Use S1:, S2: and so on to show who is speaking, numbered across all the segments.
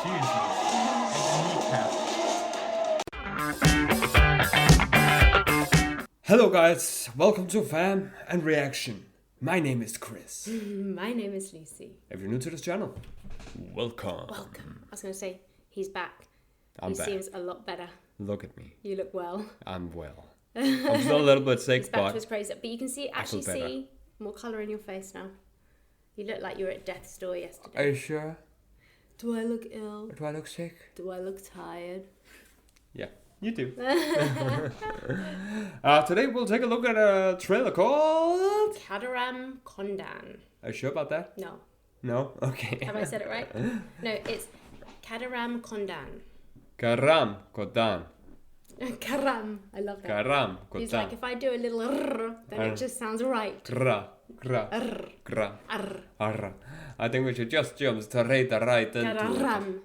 S1: Jesus. Hello guys, welcome to Fam and Reaction. My name is Chris.
S2: My name is Lucy.
S1: If you're new to this channel, welcome.
S2: Welcome. I was going to say, he's back.
S1: I'm back.
S2: He seems a lot better.
S1: Look at me.
S2: You look well.
S1: I'm well. I'm still a little bit sick,
S2: He's back to
S1: but
S2: his praise. But you can actually see more colour in your face now. You look like you were at death's door yesterday.
S1: Are you sure?
S2: Do I look ill?
S1: Do I look sick?
S2: Do I look tired?
S1: Yeah, you do. Today we'll take a look at a trailer called...
S2: Kadaram Kondan.
S1: Are you sure about that?
S2: No.
S1: No? Okay.
S2: Have I said it right? No, it's Kadaram Kondan.
S1: Kadaram Kondan.
S2: Karam. I love that.
S1: Kadaram Kondan.
S2: He's like, if I do a little rrr, then it just sounds right.
S1: Gra. I think we should just jump straight right into it.
S2: Kadaram.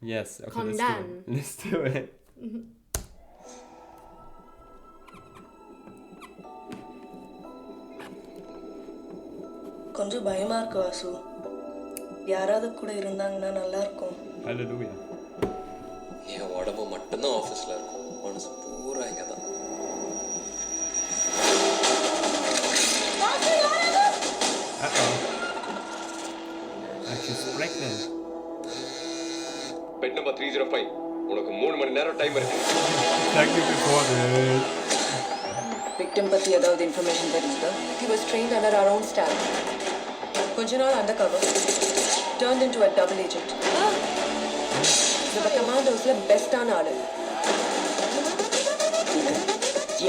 S1: Yes, okay,
S2: Kondan.
S1: Let's do it.
S3: கொஞ்சம் பயமா இருக்கு வாசு. யாராவது கூட இருந்தாங்கன்னா நல்லா இருக்கும்.
S1: Hallelujah.
S4: என் உடம்பு மட்டும்தான் ஆஃபீஸில் இருக்கும், மனசு பூரா இங்கே தான்.
S1: She's pregnant.
S4: பெட் நம்பர் 305, உனக்கு 3 மணி நேரம் டைம் இருக்கு.
S1: Thank you before this.
S3: Victim பத்தி ஏதாவது இன்ஃபர்மேஷன் தெரியுதா? He was trained under our own staff. கொஞ்ச நாள் undercover. Turned into a double agent. நம்ம கமாண்டோஸ்ல பெஸ்டான ஆளு.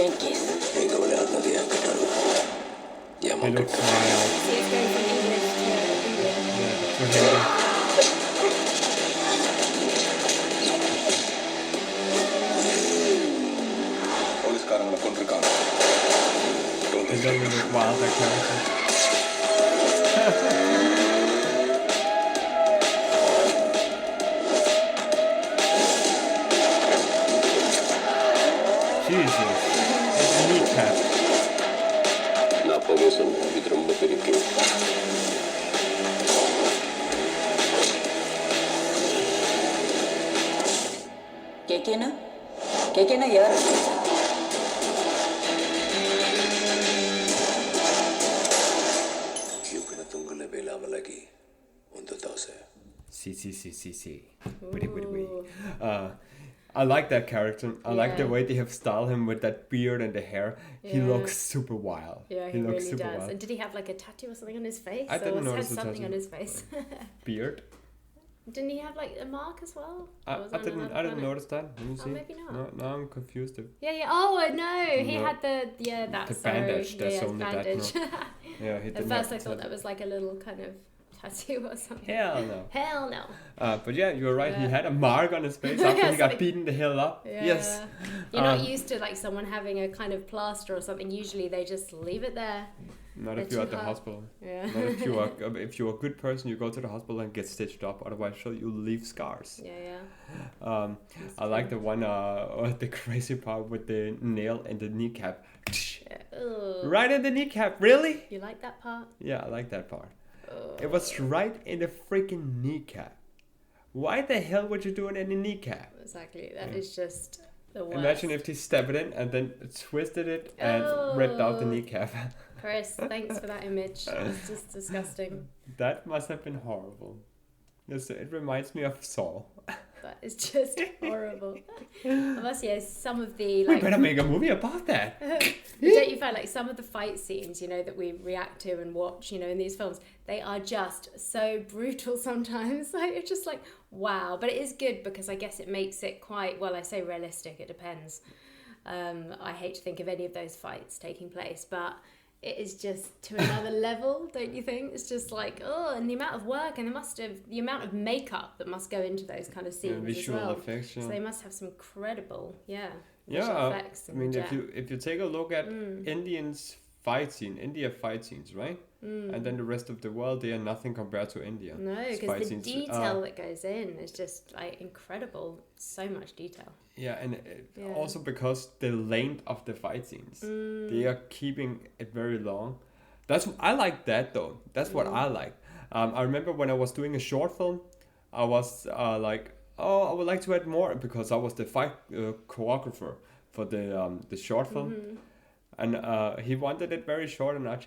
S3: ஏன் கேஸ்?
S4: எங்க விளையாடுறது என் கட்டாளு.
S1: He looks wild.
S2: He's going from English to Indian.
S1: To Hindi.
S4: போலீஸ்காரங்களை கொண்டிருக்காங்க.
S1: It doesn't look wild, that character. Jesus. It's a kneecap.
S4: நான் அப்பவே சொன்னேன், இது ரொம்ப பெரிய கேஸ்.
S3: கேக்கேனா யார்?
S4: క్యూకిన తుంగుల వేలామలగి ఉందో దోసే.
S1: See. Wait. I like that character. I like the way they have styled him with that beard and the hair. He looks super wild.
S2: Yeah, he
S1: looks
S2: really
S1: super
S2: does.
S1: wild.
S2: And did he have like a tattoo or something on his face?
S1: I didn't
S2: or
S1: notice
S2: had
S1: the
S2: something
S1: tattoo.
S2: on his face.
S1: Beard?
S2: Didn't he have like a mark as well?
S1: I didn't notice that. Let me see.
S2: maybe not.
S1: No, now I'm confused.
S2: Yeah. Oh no, he
S1: No.
S2: had that's
S1: The bandage, there's
S2: his
S1: only that,
S2: bandage.
S1: Yeah, he
S2: At
S1: didn't
S2: first
S1: have
S2: I thought
S1: tattoo.
S2: that was like a little kind of tattoo or something.
S1: Hell no.
S2: Hell no.
S1: But yeah, you're right. He had a mark on his face after he got
S2: Something-
S1: beaten the hell up.
S2: Yeah.
S1: Yes.
S2: You're not used to like someone having a kind of plaster or something. Usually they just leave it there.
S1: Not
S2: They're
S1: if you're
S2: too
S1: at the
S2: hard.
S1: hospital.
S2: Yeah.
S1: Not if you're a good person, you go to the hospital and get stitched up. Otherwise, you'll leave scars.
S2: Yeah.
S1: I like the one, the crazy part with the nail in the kneecap.
S2: Ugh.
S1: Right in the kneecap, really?
S2: You like that part?
S1: Yeah, I like that part. It was right in the freaking kneecap. Why the hell would you do it in the kneecap?
S2: Exactly. That is just the worst.
S1: Imagine if they stepped it in and then twisted it and ripped out the kneecap.
S2: Chris, thanks for that image. It's just disgusting.
S1: That must have been horrible. Yes, it reminds me of Saw.
S2: That is just horrible. I must say, some of the
S1: We better make a movie about that.
S2: don't you find like some of the fight scenes, that we react to and watch, in these films, they are just so brutal sometimes. Like it's just like wow, but it is good because I guess it makes it quite well. I say realistic. It depends. I hate to think of any of those fights taking place, but it is just to another level, don't you think? It's just like, and the amount of work and the amount of makeup that must go into those kind of scenes
S1: visual
S2: as well.
S1: effects, yeah.
S2: So they must have some credible, visual effects.
S1: I mean, if you take a look at India fight scenes, right? And then the rest of the world, they are nothing compared to India.
S2: No, because the detail that goes in is just like incredible. So much detail.
S1: Yeah, and also because the length of the fight scenes, they are keeping it very long. I like that though. That's what I like. I remember when I was doing a short film, I was like, oh, I would like to add more because I was the fight choreographer for the short film, and he wanted it very short, and I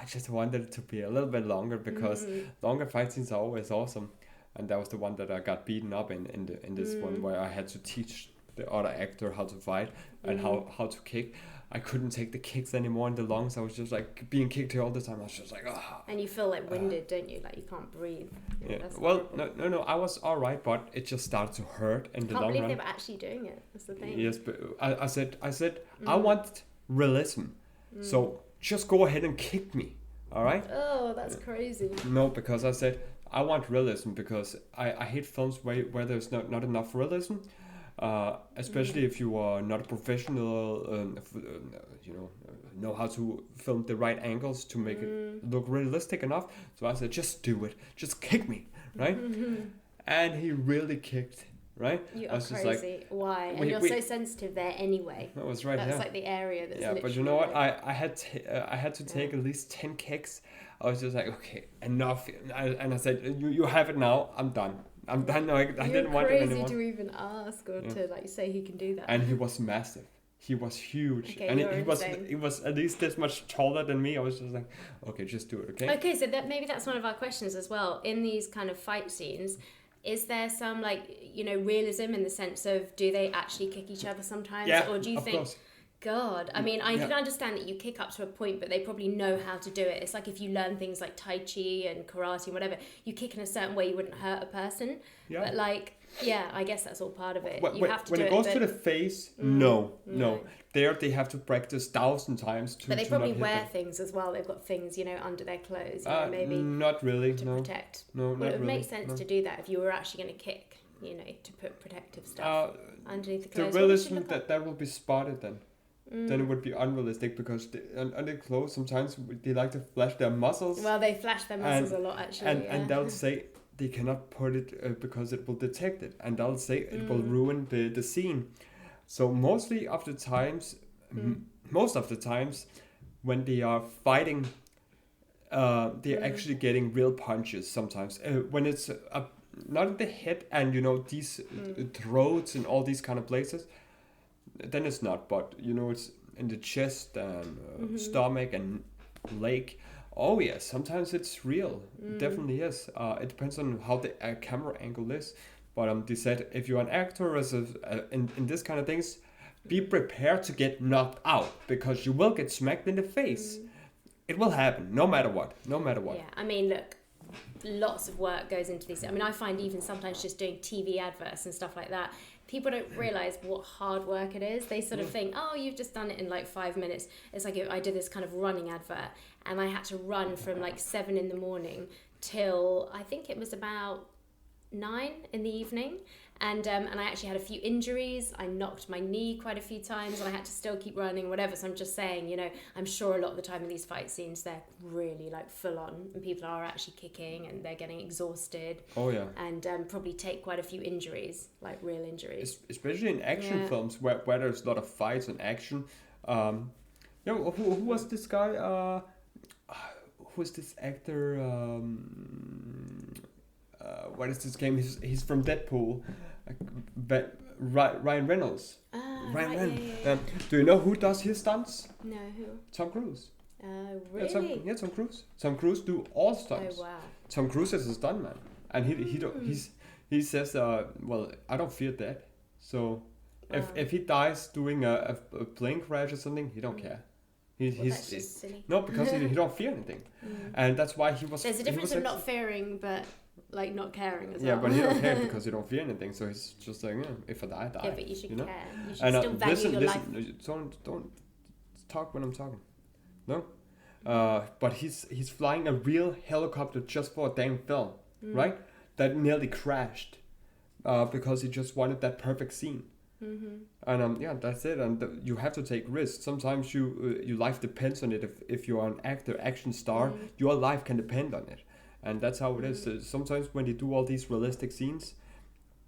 S1: just wanted it to be a little bit longer because longer fight scenes are always awesome, and that was the one that I got beaten up in this one where I had to teach the other actor how to fight and how to kick. I couldn't take the kicks anymore in the lungs. I was just like being kicked here all the time. I was just like, ah.
S2: And you feel like winded, don't you? Like you can't breathe.
S1: Yeah. Well, no. I was all right, but it just started to hurt in the long run.
S2: Can't believe they were actually doing it. That's the thing.
S1: Yes, but I said, I want realism. So just go ahead and kick me. All right?
S2: Oh, that's crazy.
S1: No, because I said I want realism because I hate films where there's not enough realism. Especially if you are not a professional, know how to film the right angles to make it look realistic enough. So I said, just do it, just kick me, right? And he really kicked, right?
S2: You are crazy. Why? And you're so sensitive there anyway.
S1: That was right.
S2: That's like the area that's.
S1: Yeah, but you know what? I had to take at least 10 kicks. I was just like, okay, enough. And I said, you have it now. I'm done. I'm done. No, I didn't want it anymore.
S2: You're crazy to even ask or to like say he can do that.
S1: And he was massive. He was huge.
S2: Okay,
S1: and he was at least this much taller than me. I was just like, okay, just do it, okay?
S2: Okay, so maybe that's one of our questions as well. In these kind of fight scenes, is there some realism in the sense of do they actually kick each other sometimes?
S1: Yeah,
S2: or do you think
S1: course.
S2: God, I mean, I can understand that you kick up to a point, but they probably know how to do it. It's like if you learn things like Tai Chi and karate and whatever, you kick in a certain way, you wouldn't hurt a person. Yeah. But I guess that's all part of it.
S1: You have to when it goes to the face, no. There they have to practice 1,000 times to.
S2: But they probably wear things as well. They've got things, under their clothes, maybe.
S1: Not really.
S2: To protect.
S1: No,
S2: well, it would make sense to do that if you were actually going to kick. To put protective stuff underneath the clothes.
S1: The realism that will be spotted then. Then it would be unrealistic because under clothes sometimes they like to flash their muscles.
S2: Well, they flash their muscles a lot actually.
S1: And they'll say they cannot put it because it will detect it, and they'll say it will ruin the scene. So most of the times when they are fighting, they're actually getting real punches sometimes. When it's not in the head and these throats and all these kind of places, then it's not, but it's in the chest and stomach and leg. Oh yes, sometimes it's real. Definitely is. It depends on how the camera angle is. But they said if you're an actor in this kind of things, be prepared to get knocked out because you will get smacked in the face. It will happen, no matter what. Yeah,
S2: I mean, look, lots of work goes into these. I mean, I find even sometimes just doing TV adverts and stuff like that, people don't realise what hard work it is. They sort of think, oh, you've just done it in like 5 minutes. It's like I did this kind of running advert and I had to run from like 7 a.m. till I think it was about 9 p.m. And I actually had a few injuries. I knocked my knee quite a few times and I had to still keep running, whatever. So I'm just saying, I'm sure a lot of the time in these fight scenes, they're really like full on and people are actually kicking and they're getting exhausted.
S1: Oh, yeah.
S2: And probably take quite a few injuries, like real injuries.
S1: Especially in action films where there's a lot of fights and action. Who was this guy? Who is this actor? What is this game? He's from Deadpool. Ryan Reynolds. Ryan Reynolds. Yeah. Do you know who does his stunts?
S2: No, who?
S1: Tom Cruise.
S2: Really?
S1: Tom Cruise. Tom Cruise do all stunts.
S2: Oh wow.
S1: Tom Cruise is a stuntman, and he says, well, I don't fear death. So if he dies doing a plane crash or something, he don't care.
S2: That's just silly.
S1: No, because he don't fear anything, and that's why he was.
S2: There's a difference of not fearing, but like not caring as well.
S1: Yeah, but he don't care because he don't fear anything. So he's just like, if I die, I die.
S2: Yeah, but you should care. You should still value your life.
S1: Don't talk when I'm talking. No, but he's flying a real helicopter just for a damn film, right? That nearly crashed, because he just wanted that perfect scene. And that's it. And you have to take risks. Sometimes your life depends on it. If you're an actor, action star, your life can depend on it. And that's how it is. Sometimes when they do all these realistic scenes,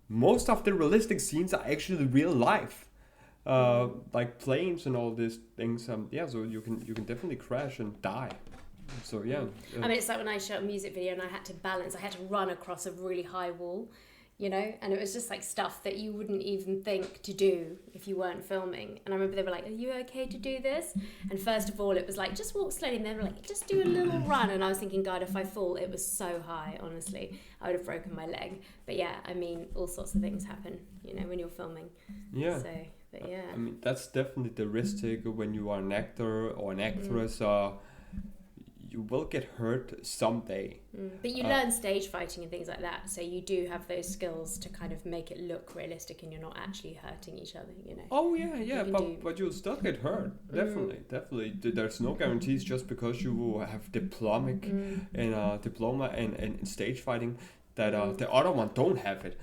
S1: most of the realistic scenes are actually real life, like planes and all these things. So you can definitely crash and die. So yeah.
S2: I mean, it's like when I shot a music video and I had to run across a really high wall, you know, and it was just like stuff that you wouldn't even think to do if you weren't filming. And I remember they were like, "Are you okay to do this?" And first of all, it was like, just walk slowly, and they were like, just do a little run. And I was thinking, God, if I fall, it was so high, honestly, I would have broken my leg. But yeah, I mean, all sorts of things happen, you know, when you're filming.
S1: Yeah.
S2: So, but yeah.
S1: I mean, that's definitely the risk taker when you are an actor or an actress. You will get hurt someday.
S2: But you learn stage fighting and things like that, so you do have those skills to kind of make it look realistic, and you're not actually hurting each other, you know.
S1: Oh yeah, but you'll still get hurt. Definitely. There's no guarantees just because you have diploma in stage fighting that the other one don't have it.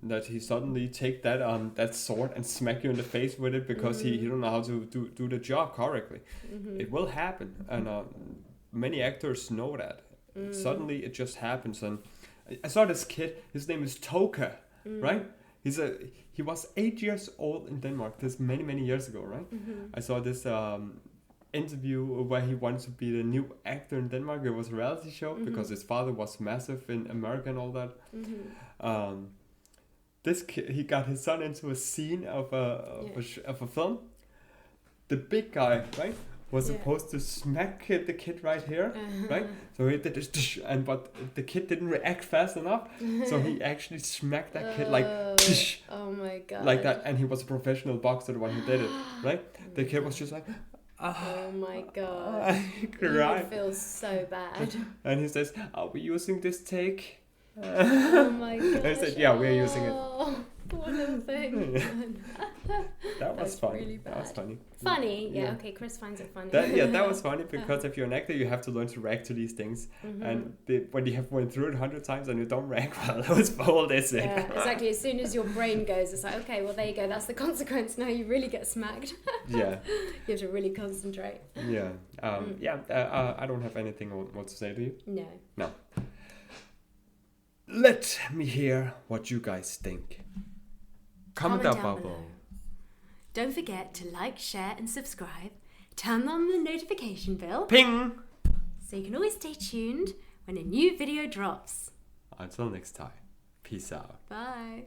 S1: That he suddenly take that sword and smack you in the face with it because he don't know how to do the job correctly. It will happen, and many actors know that. Suddenly it just happens. And I saw this kid, his name is Toka, right? He was 8 years old in Denmark. This many years ago, right? I saw this interview where he wanted to be the new actor in Denmark. It was a reality show because his father was massive in America and all that. This kid, he got his son into a scene of a film. The big guy, right, was supposed to smack the kid right here, right? So he did this, but the kid didn't react fast enough, so he actually smacked that kid like,
S2: oh my God,
S1: like that. And he was a professional boxer, the one who did it, right? The kid was just like,
S2: oh my God,
S1: you
S2: would feel so bad.
S1: And he says, "Are we using this take?"
S2: Oh my God.
S1: I said, "Yeah, we're using it."
S2: Poor little thing.
S1: That was funny.
S2: Really bad.
S1: That was funny.
S2: Funny, yeah. Okay, Chris finds it funny.
S1: That was funny because if you're an actor, you have to learn to react to these things. And when you have went through it 100 times and you don't react well, whose fault is it?
S2: Yeah, exactly. As soon as your brain goes, it's like, okay, well, there you go. That's the consequence. Now you really get smacked.
S1: Yeah.
S2: You have to really concentrate.
S1: Yeah. I don't have anything more to say to you. No. Let me hear what you guys think. Comment down below.
S2: Don't forget to like, share, and subscribe. Turn on the notification bell.
S1: Ping!
S2: So you can always stay tuned when a new video drops.
S1: Until next time. Peace out.
S2: Bye.